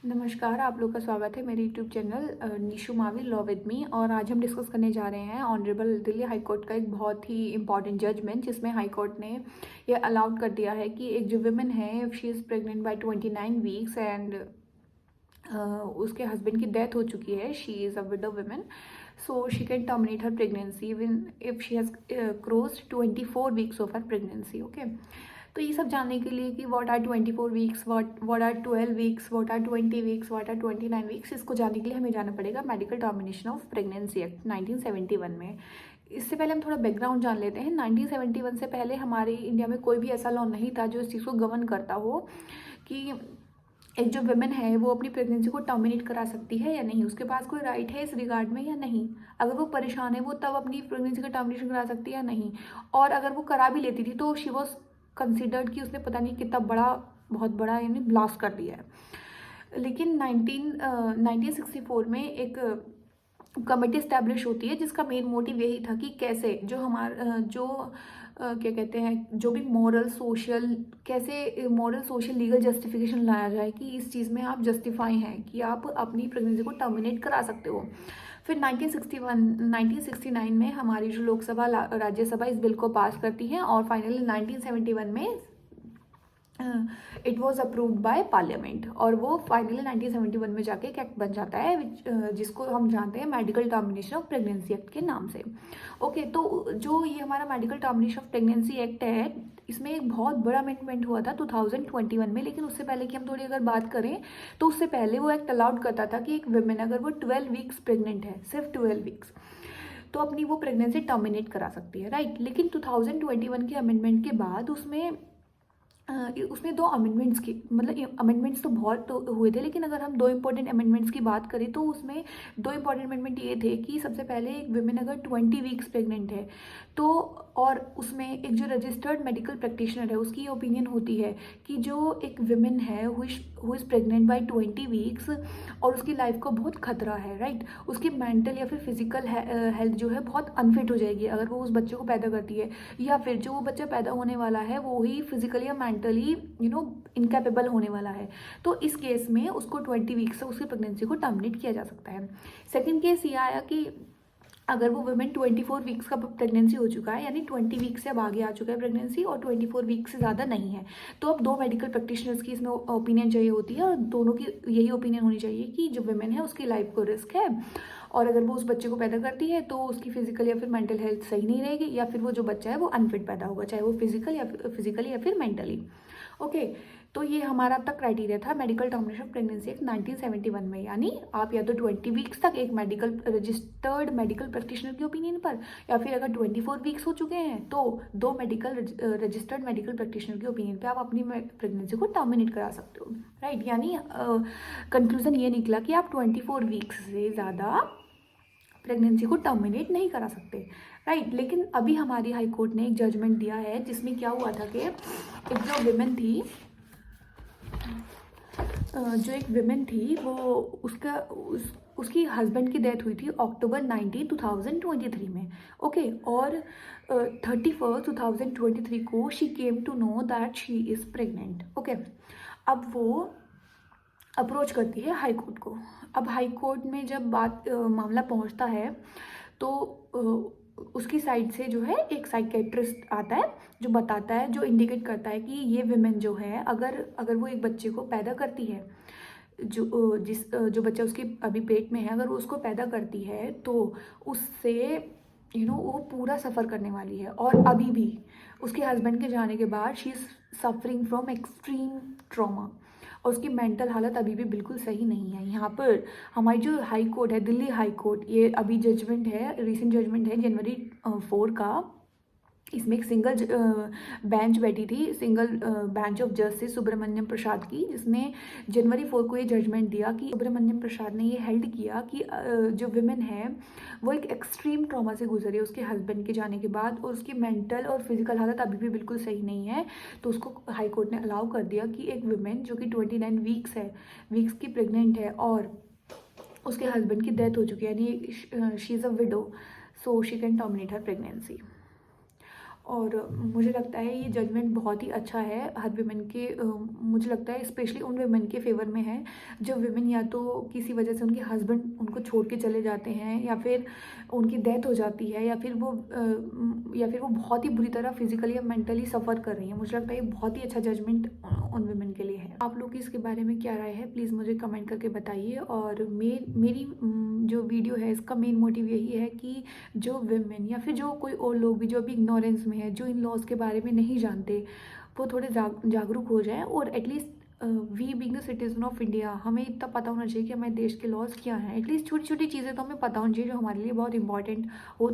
नमस्कार, आप लोग का स्वागत है मेरे YouTube channel Nishu Mavi law with me. और आज हम डिस्कस करने जा रहे हैं ऑनरेबल दिल्ली हाई कोर्ट का एक बहुत ही इंपॉर्टेंट जजमेंट, जिसमें हाई कोर्ट ने ये अलाउड कर दिया है कि एक जो वुमेन है, if she is pregnant by 29 weeks and उसके हस्बैंड की डेथ हो चुकी है, she is a widow women, so she can terminate her pregnancy even if she has crossed 24 weeks of her pregnancy. Okay, तो ये सब जानने के लिए कि what are 24 weeks, what are 12 weeks, what are 20 weeks, what are 29 weeks, इसको जानने के लिए हमें जाना पड़ेगा medical termination of pregnancy act 1971 में। इससे पहले हम थोड़ा बैकग्राउंड जान लेते हैं। 1971 से पहले हमारे इंडिया में कोई भी ऐसा लॉ नहीं था जो इस चीज़ को गवर्न करता हो कि एक जो वुमेन है वो अपनी प्रेगनेंसी को टर्मिनेट करा सकती है या नहीं, उसके पास कोई राइट है इस रिगार्ड में या नहीं। अगर वो परेशान है वो तब अपनी प्रेगनेंसी का टर्मिनेशन करा सकती है या नहीं, और अगर वो करा भी लेती थी तो शी वॉज कंसिडर्ड कि उसने पता नहीं कितना बहुत बड़ा यानी ब्लास्ट कर दिया है। लेकिन 1964 में एक कमेटी इस्टेब्लिश होती है जिसका मेन मोटिव यही था कि कैसे जो हमारा क्या कहते हैं, जो भी मॉरल सोशल, कैसे मॉरल सोशल लीगल जस्टिफिकेशन लाया जाए कि इस चीज़ में आप जस्टिफाई हैं कि आप अपनी प्रेगनेंसी को टर्मिनेट करा सकते हो। फिर 1969 में हमारी जो लोकसभा राज्यसभा इस बिल को पास करती है, और फाइनली 1971 में it was approved by parliament, और वो फाइनली 1971 में जाके एक एक्ट बन जाता है जिसको हम जानते हैं medical termination of pregnancy act के नाम से। ओके, तो जो ये हमारा medical termination of pregnancy act है, इसमें एक बहुत बड़ा अमेंडमेंट हुआ था 2021 में। लेकिन उससे पहले कि हम थोड़ी अगर बात करें, तो उससे पहले वो एक्ट अलाउड करता था कि एक वुमेन अगर वो 12 वीक्स प्रेग्नेंट है, सिर्फ 12 वीक्स, तो अपनी वो प्रेगनेंसी टर्मिनेट करा सकती है, राइट। लेकिन 2021 के अमेंडमेंट के बाद उसमें दो अमेंडमेंट्स की, मतलब अमेंडमेंट्स तो बहुत तो हुए थे, लेकिन अगर हम दो इंपॉर्टेंट अमेंडमेंट्स की बात करें तो उसमें दो इंपॉर्टेंट अमेंडमेंट ये थे कि सबसे पहले एक वुमेन अगर 20 वीक्स प्रेग्नेंट है तो, और उसमें एक जो रजिस्टर्ड मेडिकल प्रैक्टिशनर है उसकी ओपिनियन होती है कि जो एक वुमेन है who is pregnant by 20 weeks और उसकी लाइफ को बहुत खतरा है, राइट, उसकी मेंटल या फिर फिजिकल हेल्थ जो है बहुत अनफिट हो जाएगी अगर वो उस बच्चे को पैदा करती है, या फिर जो वो बच्चा पैदा होने वाला है वो ही फिजिकली या मेंटली इनकैपेबल होने वाला है, तो इस केस में उसको 20 वीक्स से उसकी प्रेगनेंसी को टर्मिनेट किया जा सकता है। सेकेंड केस ये आया कि अगर वो वुमेन 24 वीक्स का प्रेगनेंसी हो चुका है, यानी 20 वीक्स से अब आगे आ चुका है प्रेगनेंसी और 24 वीक्स से ज़्यादा नहीं है, तो अब दो मेडिकल प्रैक्टिशनर्स की इसमें ओपिनियन चाहिए होती है, और दोनों की यही ओपिनियन होनी चाहिए कि जो वुमेन है उसकी लाइफ को रिस्क है, और अगर वो उस बच्चे को पैदा करती है तो उसकी फिजिकल या फिर मेंटल हेल्थ सही नहीं रहेगी, या फिर वो जो बच्चा है वो अनफिट पैदा होगा, चाहे वो फिजिकली या फिर मेंटली। ओके, तो ये हमारा अब तक क्राइटेरिया था medical termination of pregnancy act 1971 में, यानी आप या तो 20 वीक्स तक एक रजिस्टर्ड मेडिकल प्रैक्टिशनर की ओपिनियन पर, या फिर अगर 24 वीक्स हो चुके हैं तो दो रजिस्टर्ड मेडिकल प्रैक्टिशनर की ओपिनियन पे आप अपनी प्रेगनेंसी को टर्मिनेट करा सकते हो, राइट। यानी कंक्लूजन ये निकला कि आप 24 वीक्स से ज़्यादा प्रेगनेंसी को टर्मिनेट नहीं करा सकते, राइट। लेकिन अभी हमारी हाई कोर्ट ने एक जजमेंट दिया है जिसमें क्या हुआ था कि एक वुमेन थी वो उसकी हस्बैंड की डेथ हुई थी अक्टूबर 19, 2023 में। ओके, और 31 2023 को she came to know that she is pregnant. Okay, अब वो अप्रोच करती है हाई कोर्ट को। अब हाई कोर्ट में जब मामला पहुंचता है तो उसकी साइड से जो है एक साइकेट्रिस्ट आता है जो बताता है, जो इंडिकेट करता है कि ये विमेन जो है अगर वो एक बच्चे को पैदा करती है, जो बच्चा उसके अभी पेट में है, अगर वो उसको पैदा करती है तो उससे वो पूरा सफ़र करने वाली है, और अभी भी उसके हस्बैंड के जाने के बाद she is suffering from extreme trauma, और उसकी मेंटल हालत अभी भी बिल्कुल सही नहीं है। यहाँ पर हमारी जो हाई कोर्ट है, दिल्ली हाई कोर्ट, ये अभी जजमेंट है, रिसेंट जजमेंट है जनवरी 4 का। इसमें एक सिंगल बेंच बैठी थी, single bench of justice Subramaniam Prasad की, जिसने जनवरी 4 को ये जजमेंट दिया कि सुब्रमण्यम प्रसाद ने ये हेल्ड किया कि जो विमेन है वो एक एक्सट्रीम ट्रॉमा से गुजरी है उसके हस्बैंड के जाने के बाद, और उसकी मेंटल और फिजिकल हालत अभी भी बिल्कुल सही नहीं है, तो उसको हाई कोर्ट ने अलाउ कर दिया कि एक विमेन जो कि 29 वीक्स की प्रेग्नेंट है और उसके हस्बैंड की डेथ हो चुकी है, यानी she is a window, so she can terminate her pregnancy. और मुझे लगता है ये जजमेंट बहुत ही अच्छा है हर वीमेन के, मुझे लगता है स्पेशली उन वीमेन के फेवर में है जो वीमेन या तो किसी वजह से उनके हस्बैंड उनको छोड़ के चले जाते हैं, या फिर उनकी डेथ हो जाती है, या फिर वो बहुत ही बुरी तरह फिजिकली या मेंटली सफ़र कर रही हैं। मुझे लगता है ये बहुत ही अच्छा जजमेंट उन वीमेन के लिए है। आप लोग की इसके बारे में क्या राय है, प्लीज़ मुझे कमेंट करके बताइए। और मेरी जो वीडियो है इसका मेन मोटिव यही है कि जो विमेन या फिर जो कोई और लोग भी जो अभी इग्नोरेंस में है, जो इन लॉज के बारे में नहीं जानते, वो थोड़े जागरूक हो जाएं। और at least we being the citizen of India, हमें इतना पता होना चाहिए कि हमारे देश के लॉज क्या हैं। एटलीस्ट छोटी छोटी चीज़ें तो हमें पता होनी चाहिए जो हमारे लिए बहुत इंपॉर्टेंट हो।